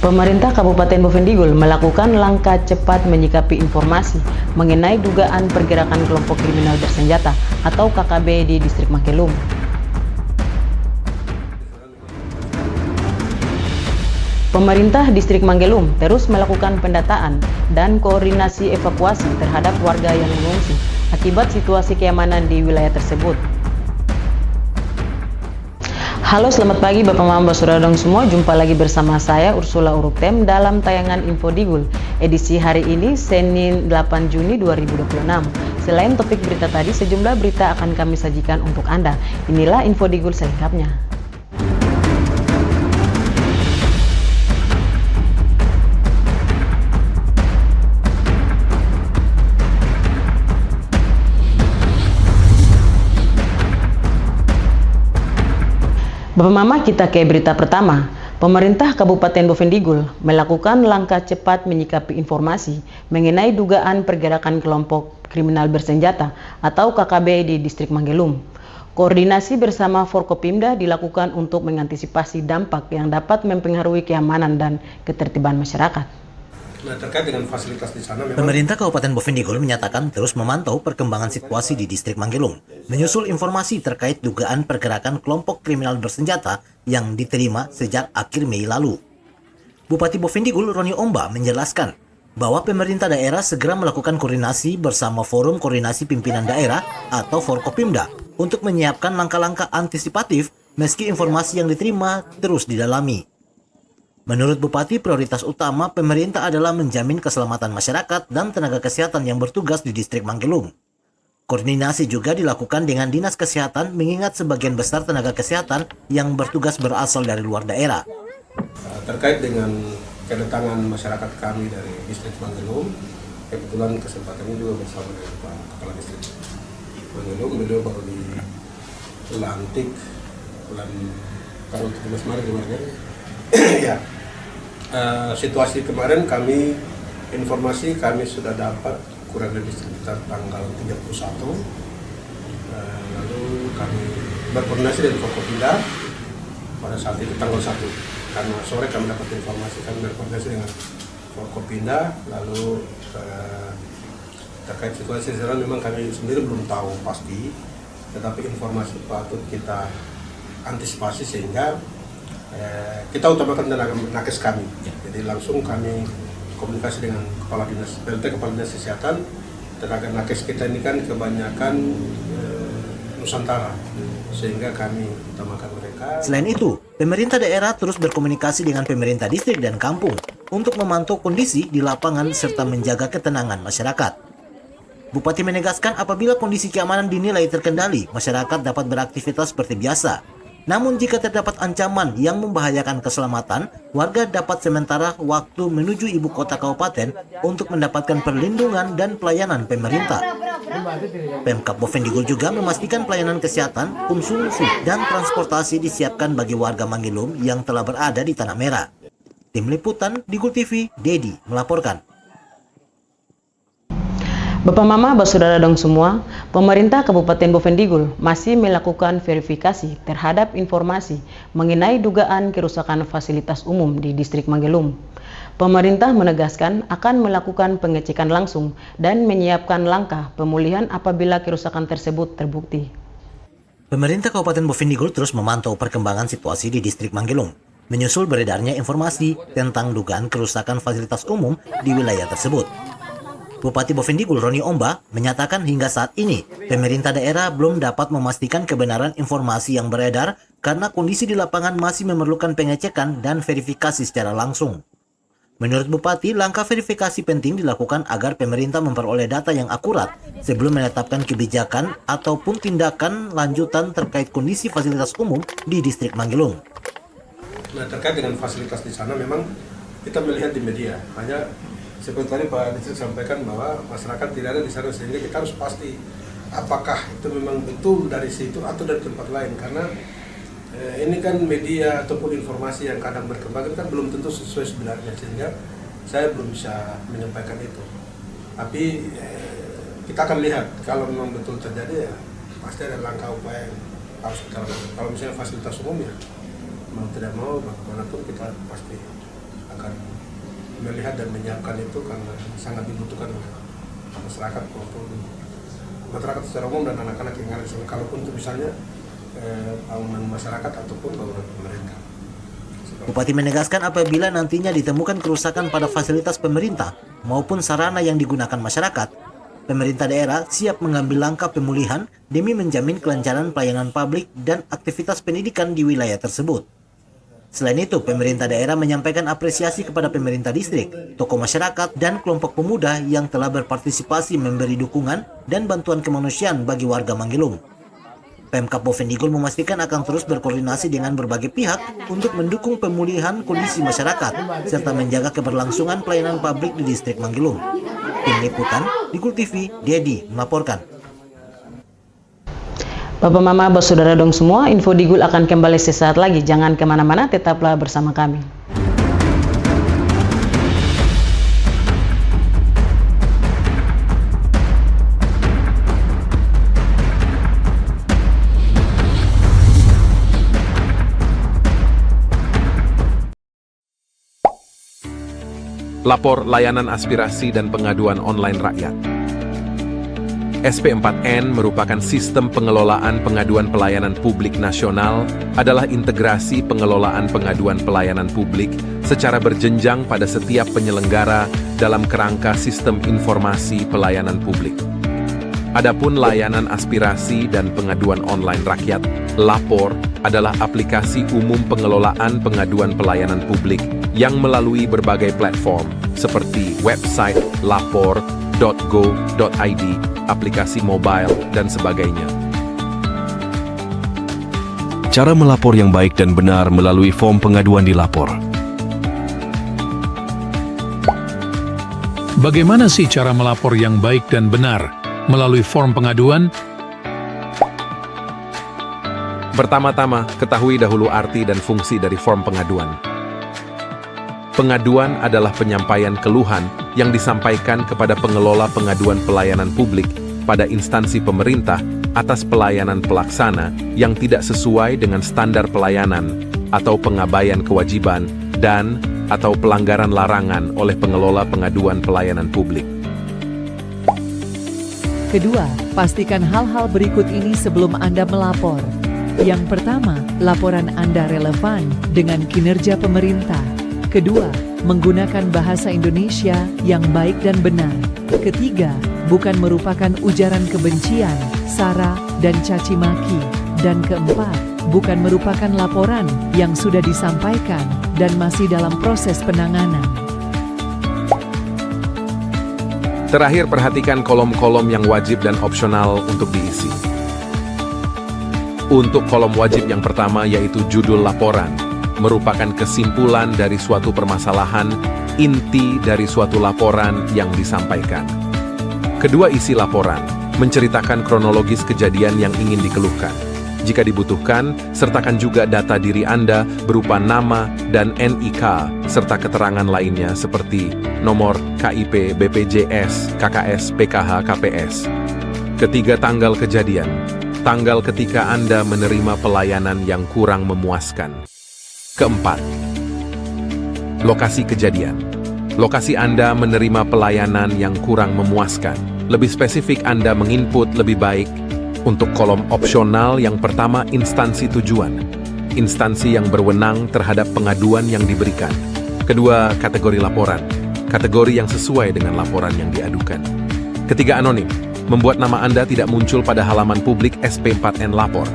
Pemerintah Kabupaten Bovendigul melakukan langkah cepat menyikapi informasi mengenai dugaan pergerakan kelompok kriminal bersenjata atau KKB di Distrik Mangkelum. Pemerintah Distrik Mangkelum terus melakukan pendataan dan koordinasi evakuasi terhadap warga yang mengungsi akibat situasi keamanan di wilayah tersebut. Halo, selamat pagi Bapak Mama Saudara semua, jumpa lagi bersama saya Ursula Uruptem dalam tayangan Info Digul edisi hari ini Senin 8 Juni 2026. Selain topik berita tadi, sejumlah berita akan kami sajikan untuk Anda. Inilah Info Digul selengkapnya. Bapak Mama, kita ke berita pertama. Pemerintah Kabupaten Bovendigul melakukan langkah cepat menyikapi informasi mengenai dugaan pergerakan kelompok kriminal bersenjata atau KKB di Distrik Mangkelum. Koordinasi bersama Forkopimda dilakukan untuk mengantisipasi dampak yang dapat mempengaruhi keamanan dan ketertiban masyarakat. Nah, terkait dengan fasilitas di sana, Pemerintah Kabupaten Bovendigul menyatakan terus memantau perkembangan situasi di Distrik Mangkelum, menyusul informasi terkait dugaan pergerakan kelompok kriminal bersenjata yang diterima sejak akhir Mei lalu. Bupati Bovendigul Roni Omba menjelaskan bahwa pemerintah daerah segera melakukan koordinasi bersama Forum Koordinasi Pimpinan Daerah atau Forkopimda untuk menyiapkan langkah-langkah antisipatif meski informasi yang diterima terus didalami. Menurut Bupati, prioritas utama pemerintah adalah menjamin keselamatan masyarakat dan tenaga kesehatan yang bertugas di Distrik Mangkelum. Koordinasi juga dilakukan dengan Dinas Kesehatan mengingat sebagian besar tenaga kesehatan yang bertugas berasal dari luar daerah. Terkait dengan kedatangan masyarakat kami dari Distrik Mangkelum, kebetulan kesempatan ini juga bersama dengan Pak Kepala Distrik Mangkelum, beliau baru dilantik bulan tahun 17 Maret kemarin. Ya, situasi kemarin informasi kami sudah dapat kurang lebih sekitar tanggal 31. Lalu kami berkoordinasi dengan Forkopimda pada saat itu tanggal 1. Karena sore kami dapat informasi, kami berkoordinasi dengan Forkopimda. Lalu terkait situasi sekarang memang kami sendiri belum tahu pasti, tetapi informasi patut kita antisipasi sehingga kita utamakan tenaga nakes kami. Jadi langsung kami komunikasi dengan Kepala Dinas Kesehatan. Tenaga nakes kita ini kan kebanyakan Nusantara, sehingga kami utamakan mereka. Selain itu, pemerintah daerah terus berkomunikasi dengan pemerintah distrik dan kampung untuk memantau kondisi di lapangan serta menjaga ketenangan masyarakat. Bupati menegaskan apabila kondisi keamanan dinilai terkendali, masyarakat dapat beraktivitas seperti biasa. Namun jika terdapat ancaman yang membahayakan keselamatan, warga dapat sementara waktu menuju ibu kota kabupaten untuk mendapatkan perlindungan dan pelayanan pemerintah. Pemkab Bovendigul juga memastikan pelayanan kesehatan, konsumsi, dan transportasi disiapkan bagi warga Mangkelum yang telah berada di Tanah Merah. Tim Liputan Digul TV, Dedi melaporkan. Bapak Mama, Saudara semua, pemerintah Kabupaten Bovendigul masih melakukan verifikasi terhadap informasi mengenai dugaan kerusakan fasilitas umum di Distrik Mangkelum. Pemerintah menegaskan akan melakukan pengecekan langsung dan menyiapkan langkah pemulihan apabila kerusakan tersebut terbukti. Pemerintah Kabupaten Bovendigul terus memantau perkembangan situasi di Distrik Mangkelum, menyusul beredarnya informasi tentang dugaan kerusakan fasilitas umum di wilayah tersebut. Bupati Bovendigul Roni Omba menyatakan hingga saat ini pemerintah daerah belum dapat memastikan kebenaran informasi yang beredar karena kondisi di lapangan masih memerlukan pengecekan dan verifikasi secara langsung. Menurut Bupati, langkah verifikasi penting dilakukan agar pemerintah memperoleh data yang akurat sebelum menetapkan kebijakan ataupun tindakan lanjutan terkait kondisi fasilitas umum di Distrik Mangkelum. Nah, terkait dengan fasilitas di sana memang kita melihat di media, hanya seperti tadi Pak Distrik sampaikan bahwa masyarakat tidak ada di sana, sehingga kita harus pasti apakah itu memang betul dari situ atau dari tempat lain, karena ini kan media ataupun informasi yang kadang berkembang itu kan belum tentu sesuai sebenarnya, sehingga saya belum bisa menyampaikan itu. Tapi kita akan lihat kalau memang betul terjadi, ya pasti ada langkah upaya yang harus kita lakukan. Kalau misalnya fasilitas umum, ya mau tidak mau bagaimanapun kita pasti akan melihat dan menyiapkan itu karena sangat dibutuhkan oleh masyarakat secara umum dan anak-anak yang ada di sana, kalaupun itu misalnya bangunan masyarakat ataupun bangunan pemerintah. Bupati menegaskan apabila nantinya ditemukan kerusakan pada fasilitas pemerintah maupun sarana yang digunakan masyarakat, pemerintah daerah siap mengambil langkah pemulihan demi menjamin kelancaran pelayanan publik dan aktivitas pendidikan di wilayah tersebut. Selain itu, pemerintah daerah menyampaikan apresiasi kepada pemerintah distrik, tokoh masyarakat, dan kelompok pemuda yang telah berpartisipasi memberi dukungan dan bantuan kemanusiaan bagi warga Manggelung. Pemkab Bovendigul memastikan akan terus berkoordinasi dengan berbagai pihak untuk mendukung pemulihan kondisi masyarakat serta menjaga keberlangsungan pelayanan publik di distrik Manggelung. Tim Liputan, Digul TV, Dedi melaporkan. Bapak Mama, Saudara dong semua, info Digul akan kembali sesaat lagi. Jangan kemana-mana, tetaplah bersama kami. Lapor layanan aspirasi dan pengaduan online rakyat. SP4N merupakan sistem pengelolaan pengaduan pelayanan publik nasional, adalah integrasi pengelolaan pengaduan pelayanan publik secara berjenjang pada setiap penyelenggara dalam kerangka sistem informasi pelayanan publik. Adapun layanan aspirasi dan pengaduan online rakyat, Lapor, adalah aplikasi umum pengelolaan pengaduan pelayanan publik yang melalui berbagai platform seperti website lapor.go.id, aplikasi mobile, dan sebagainya. Cara melapor yang baik dan benar melalui form pengaduan di Lapor. Bagaimana sih cara melapor yang baik dan benar melalui form pengaduan? Pertama-tama, ketahui dahulu arti dan fungsi dari form pengaduan. Pengaduan adalah penyampaian keluhan yang disampaikan kepada pengelola pengaduan pelayanan publik pada instansi pemerintah atas pelayanan pelaksana yang tidak sesuai dengan standar pelayanan atau pengabaian kewajiban dan atau pelanggaran larangan oleh pengelola pengaduan pelayanan publik. Kedua, pastikan hal-hal berikut ini sebelum Anda melapor. Yang pertama, laporan Anda relevan dengan kinerja pemerintah. Kedua, menggunakan bahasa Indonesia yang baik dan benar. Ketiga, bukan merupakan ujaran kebencian, sara, dan caci maki. Dan keempat, bukan merupakan laporan yang sudah disampaikan dan masih dalam proses penanganan. Terakhir, perhatikan kolom-kolom yang wajib dan opsional untuk diisi. Untuk kolom wajib yang pertama yaitu judul laporan, merupakan kesimpulan dari suatu permasalahan, inti dari suatu laporan yang disampaikan. Kedua, isi laporan, menceritakan kronologis kejadian yang ingin dikeluhkan. Jika dibutuhkan, sertakan juga data diri Anda berupa nama dan NIK, serta keterangan lainnya seperti nomor KIP, BPJS, KKS, PKH, KPS. Ketiga, tanggal kejadian, tanggal ketika Anda menerima pelayanan yang kurang memuaskan. Keempat, lokasi kejadian. Lokasi Anda menerima pelayanan yang kurang memuaskan. Lebih spesifik, Anda menginput lebih baik. Untuk kolom opsional yang pertama, instansi tujuan. Instansi yang berwenang terhadap pengaduan yang diberikan. Kedua, kategori laporan. Kategori yang sesuai dengan laporan yang diadukan. Ketiga, anonim. Membuat nama Anda tidak muncul pada halaman publik SP4N Lapor.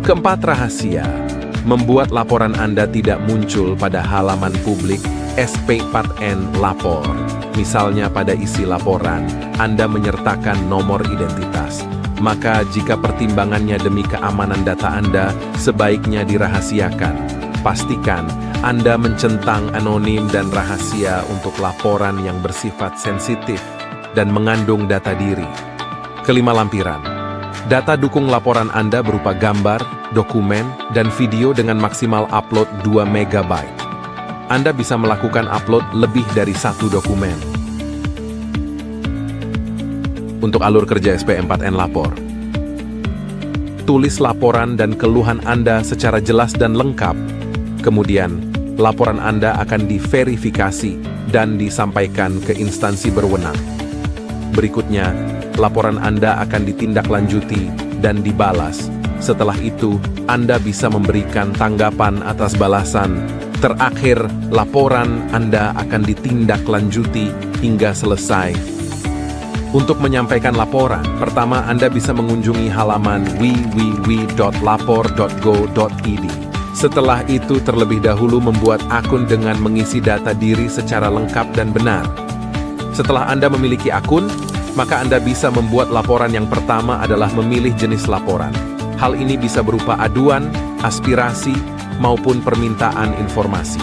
Keempat, rahasia. Membuat laporan Anda tidak muncul pada halaman publik SP4N Lapor. Misalnya pada isi laporan, Anda menyertakan nomor identitas. Maka jika pertimbangannya demi keamanan data Anda, sebaiknya dirahasiakan. Pastikan Anda mencentang anonim dan rahasia untuk laporan yang bersifat sensitif dan mengandung data diri. Kelima, lampiran. Data dukung laporan Anda berupa gambar, dokumen, dan video dengan maksimal upload 2 MB. Anda bisa melakukan upload lebih dari 1 dokumen. Untuk alur kerja SP4N Lapor, tulis laporan dan keluhan Anda secara jelas dan lengkap. Kemudian, laporan Anda akan diverifikasi dan disampaikan ke instansi berwenang. Berikutnya, laporan Anda akan ditindaklanjuti dan dibalas. Setelah itu, Anda bisa memberikan tanggapan atas balasan. Terakhir, laporan Anda akan ditindaklanjuti hingga selesai. Untuk menyampaikan laporan, pertama Anda bisa mengunjungi halaman www.lapor.go.id. Setelah itu, terlebih dahulu membuat akun dengan mengisi data diri secara lengkap dan benar. Setelah Anda memiliki akun, maka Anda bisa membuat laporan. Yang pertama adalah memilih jenis laporan. Hal ini bisa berupa aduan, aspirasi, maupun permintaan informasi.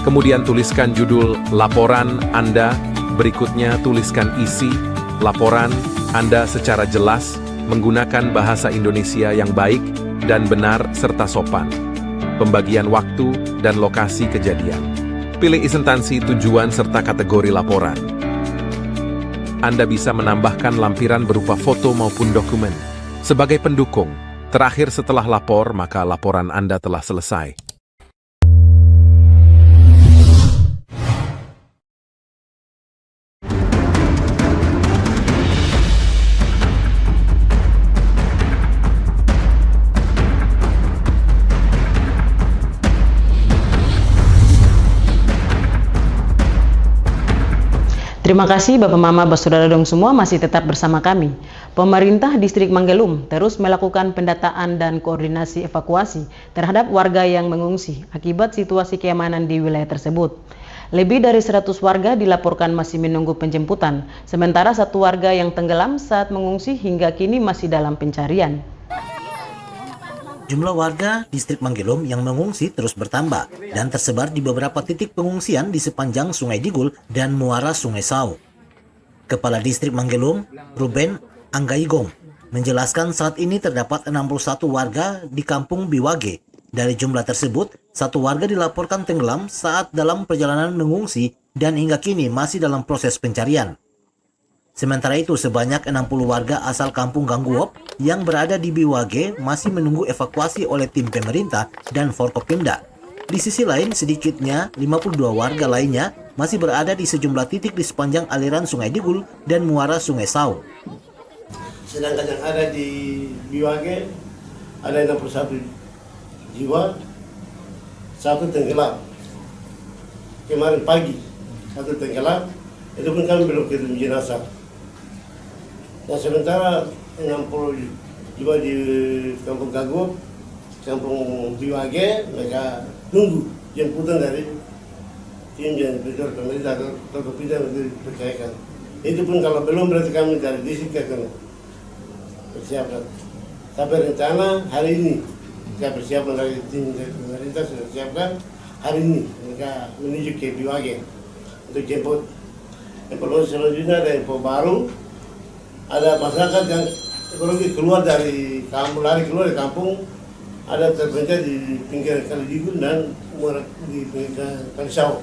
Kemudian tuliskan judul laporan Anda, berikutnya tuliskan isi laporan Anda secara jelas, menggunakan bahasa Indonesia yang baik dan benar serta sopan. Pembagian waktu dan lokasi kejadian. Pilih instansi tujuan serta kategori laporan. Anda bisa menambahkan lampiran berupa foto maupun dokumen. Sebagai pendukung, terakhir setelah lapor, maka laporan Anda telah selesai. Terima kasih Bapak Mama Saudara dong semua masih tetap bersama kami. Pemerintah Distrik Manggelum terus melakukan pendataan dan koordinasi evakuasi terhadap warga yang mengungsi akibat situasi keamanan di wilayah tersebut. Lebih dari 100 warga dilaporkan masih menunggu penjemputan, sementara 1 warga yang tenggelam saat mengungsi hingga kini masih dalam pencarian. Jumlah warga distrik Manggelum yang mengungsi terus bertambah dan tersebar di beberapa titik pengungsian di sepanjang Sungai Digul dan muara Sungai Sau. Kepala Distrik Manggelum, Ruben Anggaigong, menjelaskan saat ini terdapat 61 warga di Kampung Biwage. Dari jumlah tersebut, 1 warga dilaporkan tenggelam saat dalam perjalanan mengungsi dan hingga kini masih dalam proses pencarian. Sementara itu, sebanyak 60 warga asal Kampung Gangguop yang berada di Biwage masih menunggu evakuasi oleh tim pemerintah dan Forkopimda. Di sisi lain, sedikitnya 52 warga lainnya masih berada di sejumlah titik di sepanjang aliran Sungai Digul dan muara Sungai Sau. Sedangkan yang ada di Biwage ada 61 jiwa, 1 tenggelam. Kemarin pagi 1 tenggelam, itu pun kami belum kirim jenazah. Dan sementara 60 jiwa di Kampung Gangguop, Kampung Biwage, mereka tunggu jemputan dari tim yang berjalan pemerintah atau tidak dipercayakan. Itu pun kalau belum berarti kami dari distrik akan persiapkan. Tapi rencana hari ini kita persiapkan dari tim dari pemerintah sudah siapkan hari ini mereka menuju ke Biwage untuk jemput. Informasi selanjutnya ada info baru. Ada masyarakat yang ekonomi keluar dari kampung, lari keluar dari kampung, ada terpencil di pinggir Kali Digul dan di pinggir Kali Sau.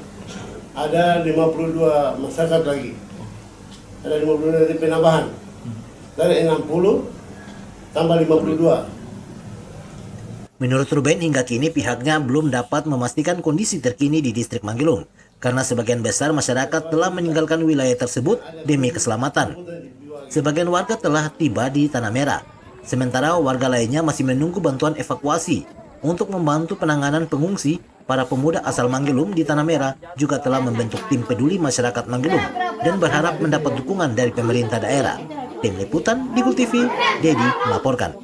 Ada 52 masyarakat lagi. Ada 52 dari penambahan. Dari 60 tambah 52. Menurut Ruben, hingga kini pihaknya belum dapat memastikan kondisi terkini di distrik Manggelum karena sebagian besar masyarakat telah meninggalkan wilayah tersebut demi keselamatan. Sebagian warga telah tiba di Tanah Merah, sementara warga lainnya masih menunggu bantuan evakuasi. Untuk membantu penanganan pengungsi, para pemuda asal Manggelum di Tanah Merah juga telah membentuk tim peduli masyarakat Manggelum dan berharap mendapat dukungan dari pemerintah daerah. Tim Liputan Digul TV, Dedi melaporkan.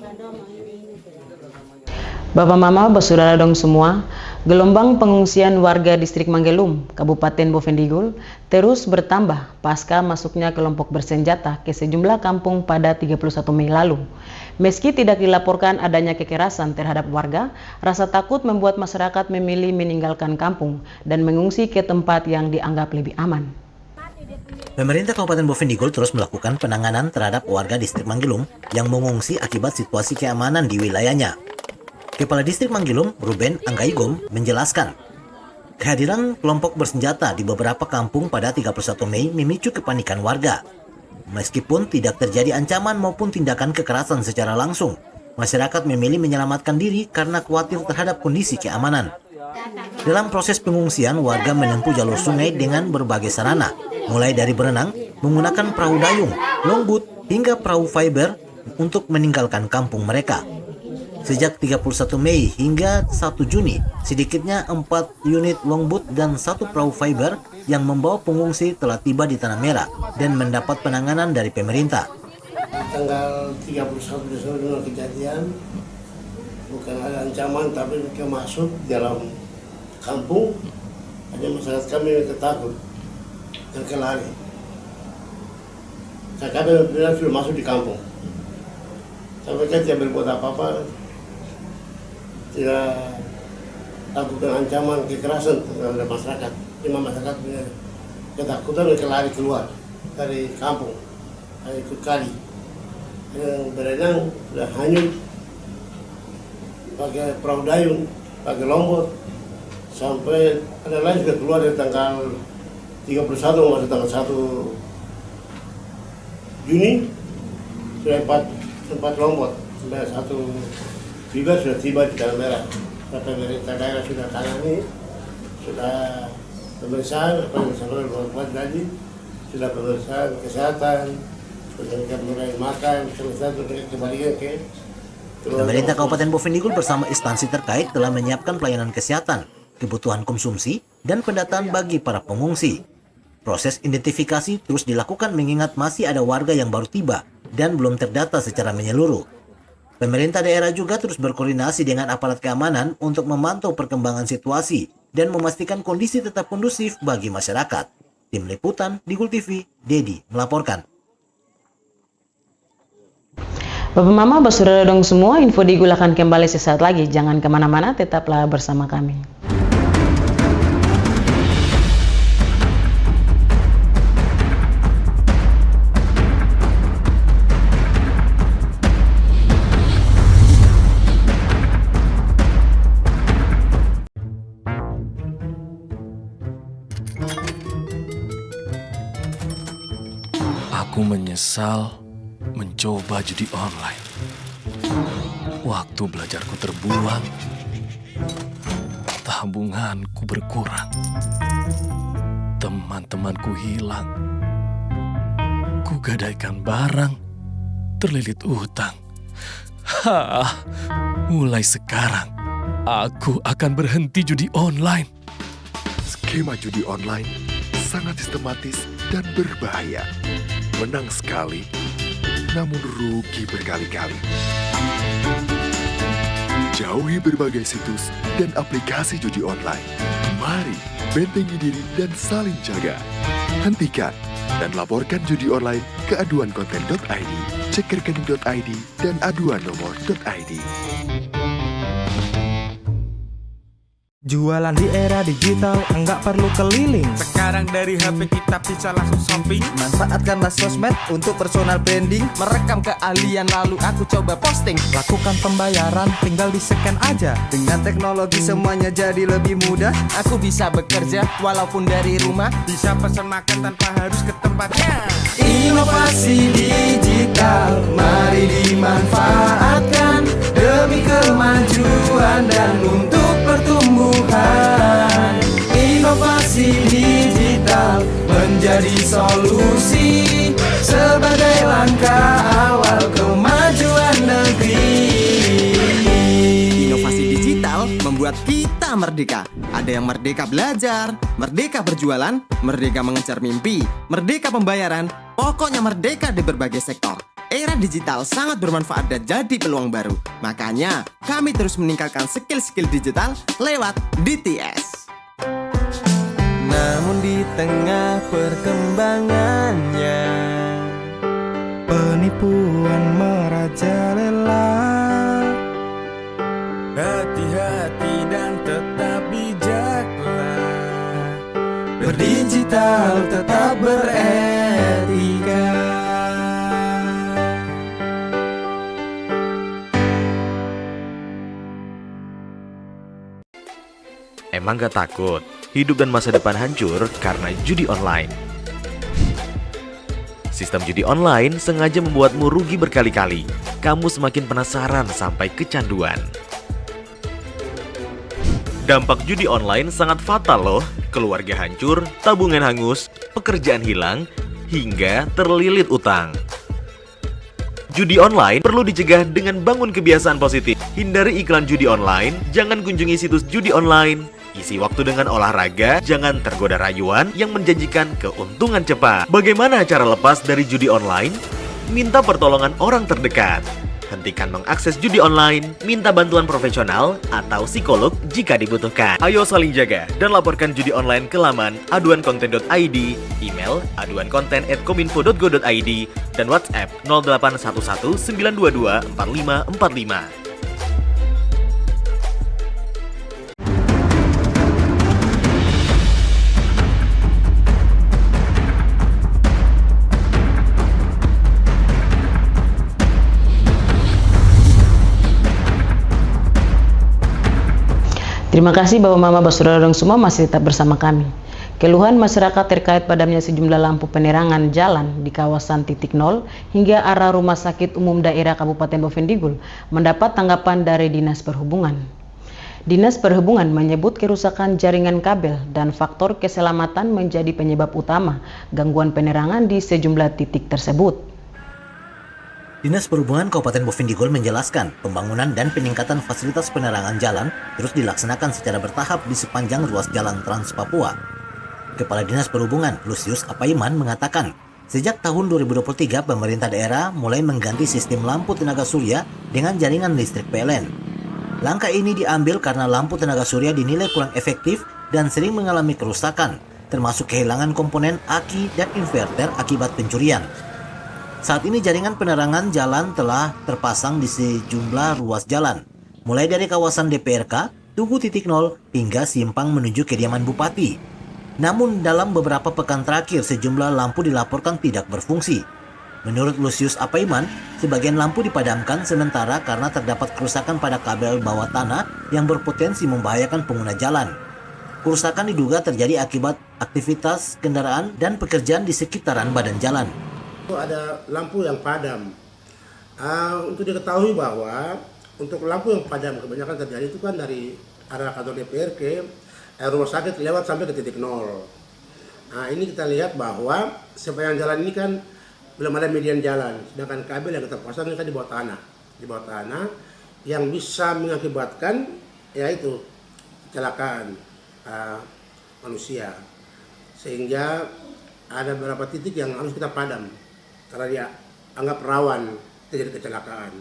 Bapak Mama, Saudara dong semua, gelombang pengungsian warga distrik Manggelum, Kabupaten Bovendigul, terus bertambah pasca masuknya kelompok bersenjata ke sejumlah kampung pada 31 Mei lalu. Meski tidak dilaporkan adanya kekerasan terhadap warga, rasa takut membuat masyarakat memilih meninggalkan kampung dan mengungsi ke tempat yang dianggap lebih aman. Pemerintah Kabupaten Bovendigul terus melakukan penanganan terhadap warga distrik Manggelum yang mengungsi akibat situasi keamanan di wilayahnya. Kepala Distrik Manggelum, Ruben Anggaigom, menjelaskan, kehadiran kelompok bersenjata di beberapa kampung pada 31 Mei memicu kepanikan warga. Meskipun tidak terjadi ancaman maupun tindakan kekerasan secara langsung, masyarakat memilih menyelamatkan diri karena khawatir terhadap kondisi keamanan. Dalam proses pengungsian, warga menempuh jalur sungai dengan berbagai sarana, mulai dari berenang, menggunakan perahu dayung, longboat, hingga perahu fiber untuk meninggalkan kampung mereka. Sejak 31 Mei hingga 1 Juni, sedikitnya 4 unit longboat dan 1 perahu fiber yang membawa pengungsi telah tiba di Tanah Merah dan mendapat penanganan dari pemerintah. Tanggal 31 Desember kejadian, bukan ada ancaman tapi mereka masuk dalam kampung, hanya masyarakat kami takut dan kelari. Kami benar sudah masuk di kampung, tapi mereka tidak berbuat apa-apa, tidak takut dengan ancaman kekerasan terhadap masyarakat. Cuma masyarakat punya ketakutan mereka lari keluar dari kampung, ikut kali. Yang berenang sudah hanyut, pakai perahu dayung, pakai longboat, sampai ada lain sudah keluar dari tanggal 31 masuk tanggal 1 Juni, sudah 4 longboat, sudah 1 juga sudah tiba di Tanah Merah. Pemerintah daerah sudah tangani, sudah pemeriksaan, apa yang disampaikan oleh Bapak tadi, sudah pemeriksaan kesehatan, sudah mulai makan, selesai sudah kembalikan ke Pemerintah Kabupaten Bovendigul bersama instansi terkait telah menyiapkan pelayanan kesehatan, kebutuhan konsumsi, dan pendataan bagi para pengungsi. Proses identifikasi terus dilakukan mengingat masih ada warga yang baru tiba dan belum terdata secara menyeluruh. Pemerintah daerah juga terus berkoordinasi dengan aparat keamanan untuk memantau perkembangan situasi dan memastikan kondisi tetap kondusif bagi masyarakat. Tim Liputan, Digul TV, Dedi melaporkan. Bapak Mama, Bapak dong semua, info Digul akan kembali sesaat lagi. Jangan kemana-mana, tetaplah bersama kami. Aku menyesal mencoba judi online. Waktu belajarku terbuang, tabunganku berkurang, teman-temanku hilang, kugadaikan barang, terlilit utang. Mulai sekarang, aku akan berhenti judi online. Skema judi online sangat sistematis dan berbahaya. Menang sekali, namun rugi berkali-kali. Jauhi berbagai situs dan aplikasi judi online. Mari bentengi diri dan saling jaga. Hentikan dan laporkan judi online ke aduankonten.id, cekerkening.id, dan aduannomor.id. Jualan di era digital, enggak perlu keliling. Sekarang dari HP kita bisa langsung shopping. Manfaatkanlah sosmed untuk personal branding. Merekam keahlian lalu aku coba posting. Lakukan pembayaran, tinggal di-scan aja. Dengan teknologi semuanya jadi lebih mudah. Aku bisa bekerja walaupun dari rumah. Bisa pesan makan tanpa harus ke tempatnya. Inovasi digital, mari dimanfaatkan demi kemajuan dan untuk pertumbuhan. Inovasi digital menjadi solusi sebagai langkah awal kemajuan negeri. Inovasi digital membuat kita merdeka. Ada yang merdeka belajar, merdeka berjualan, merdeka mengejar mimpi, merdeka pembayaran, pokoknya merdeka di berbagai sektor. Era digital sangat bermanfaat dan jadi peluang baru. Makanya, kami terus meningkatkan skill-skill digital lewat DTS. Namun di tengah perkembangannya, penipuan merajalela. Hati-hati dan tetap bijaklah. Berdigital tetap beretika. Emang gak takut hidup dan masa depan hancur karena judi online? Sistem judi online sengaja membuatmu rugi berkali-kali. Kamu semakin penasaran sampai kecanduan. Dampak judi online sangat fatal loh. Keluarga hancur, tabungan hangus, pekerjaan hilang, hingga terlilit utang. Judi online perlu dicegah dengan bangun kebiasaan positif. Hindari iklan judi online, jangan kunjungi situs judi online. Isi waktu dengan olahraga, jangan tergoda rayuan yang menjanjikan keuntungan cepat. Bagaimana cara lepas dari judi online? Minta pertolongan orang terdekat. Hentikan mengakses judi online, minta bantuan profesional atau psikolog jika dibutuhkan. Ayo saling jaga dan laporkan judi online ke laman aduankonten.id, email aduankonten@kominfo.go.id, dan WhatsApp 0811 922 4545. Terima kasih Bapak Mama Basudara dan semua masih tetap bersama kami. Keluhan masyarakat terkait padamnya sejumlah lampu penerangan jalan di kawasan titik nol hingga arah Rumah Sakit Umum Daerah Kabupaten Bovendigul mendapat tanggapan dari Dinas Perhubungan. Dinas Perhubungan menyebut kerusakan jaringan kabel dan faktor keselamatan menjadi penyebab utama gangguan penerangan di sejumlah titik tersebut. Dinas Perhubungan Kabupaten Bovendigul menjelaskan pembangunan dan peningkatan fasilitas penerangan jalan terus dilaksanakan secara bertahap di sepanjang ruas jalan Trans Papua. Kepala Dinas Perhubungan Lusius Apaiman mengatakan, sejak tahun 2023 pemerintah daerah mulai mengganti sistem lampu tenaga surya dengan jaringan listrik PLN. Langkah ini diambil karena lampu tenaga surya dinilai kurang efektif dan sering mengalami kerusakan, termasuk kehilangan komponen aki dan inverter akibat pencurian. Saat ini jaringan penerangan jalan telah terpasang di sejumlah ruas jalan, mulai dari kawasan DPRK, Tugu Titik Nol, hingga simpang menuju kediaman Bupati. Namun dalam beberapa pekan terakhir sejumlah lampu dilaporkan tidak berfungsi. Menurut Lusius Apaiman, sebagian lampu dipadamkan sementara karena terdapat kerusakan pada kabel bawah tanah yang berpotensi membahayakan pengguna jalan. Kerusakan diduga terjadi akibat aktivitas kendaraan dan pekerjaan di sekitaran badan jalan. Ada lampu yang padam. Untuk diketahui bahwa untuk lampu yang padam kebanyakan terjadi itu kan dari arah kantor DPR ke rumah sakit lewat sampai ke titik nol. Nah ini kita lihat bahwa sepanjang jalan ini kan belum ada median jalan, sedangkan kabel yang kita pasang ini kan di bawah tanah yang bisa mengakibatkan yaitu kecelakaan manusia, sehingga ada beberapa titik yang harus kita padam karena dia anggap rawan terjadi kecelakaan.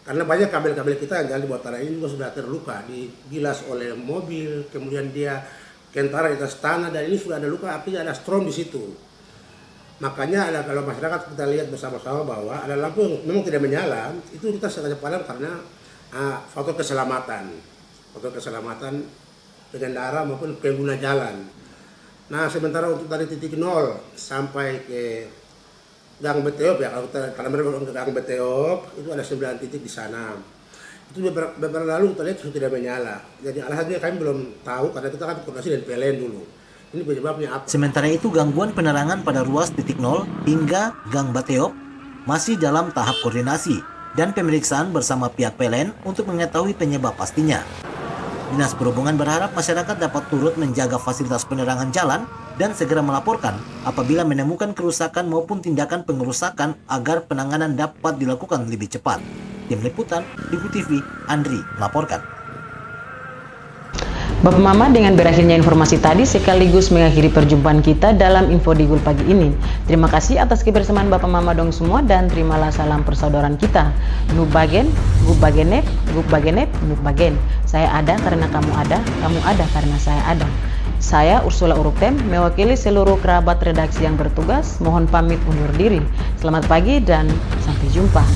Karena banyak kabel-kabel kita yang jalan di bawah tanah ini juga sudah terluka, digilas oleh mobil, kemudian dia kentara di atas tanah, dan ini sudah ada luka, artinya ada strom di situ. Makanya kalau masyarakat kita lihat bersama-sama bahwa ada lampu yang memang tidak menyala, itu kita sengaja padam karena faktor keselamatan pengendara maupun pengguna jalan. Nah sementara untuk dari titik nol sampai ke Gang Beteop ya, kalau mereka ke Gang Beteop itu ada 9 titik di sana. Itu beberapa lalu kita lihat sudah tidak menyala. Jadi alasannya kami belum tahu karena kita kan koordinasi dari PLN dulu. Ini penyebabnya apa? Sementara itu gangguan penerangan pada ruas titik nol hingga Gang Beteop masih dalam tahap koordinasi dan pemeriksaan bersama pihak PLN untuk mengetahui penyebab pastinya. Dinas Perhubungan berharap masyarakat dapat turut menjaga fasilitas penerangan jalan dan segera melaporkan apabila menemukan kerusakan maupun tindakan pengerusakan agar penanganan dapat dilakukan lebih cepat. Tim Liputan, Ibu TV, Andri melaporkan. Bapak Mama, dengan berakhirnya informasi tadi sekaligus mengakhiri perjumpaan kita dalam Info Digul pagi ini. Terima kasih atas kebersamaan Bapak Mama dong semua dan terimalah salam persaudaraan kita. Nu bagen, gu bagenep, gu bagenep, nu bagen. Saya ada karena kamu ada karena saya ada. Saya Ursula Uruptem, mewakili seluruh kerabat redaksi yang bertugas, mohon pamit undur diri. Selamat pagi dan sampai jumpa.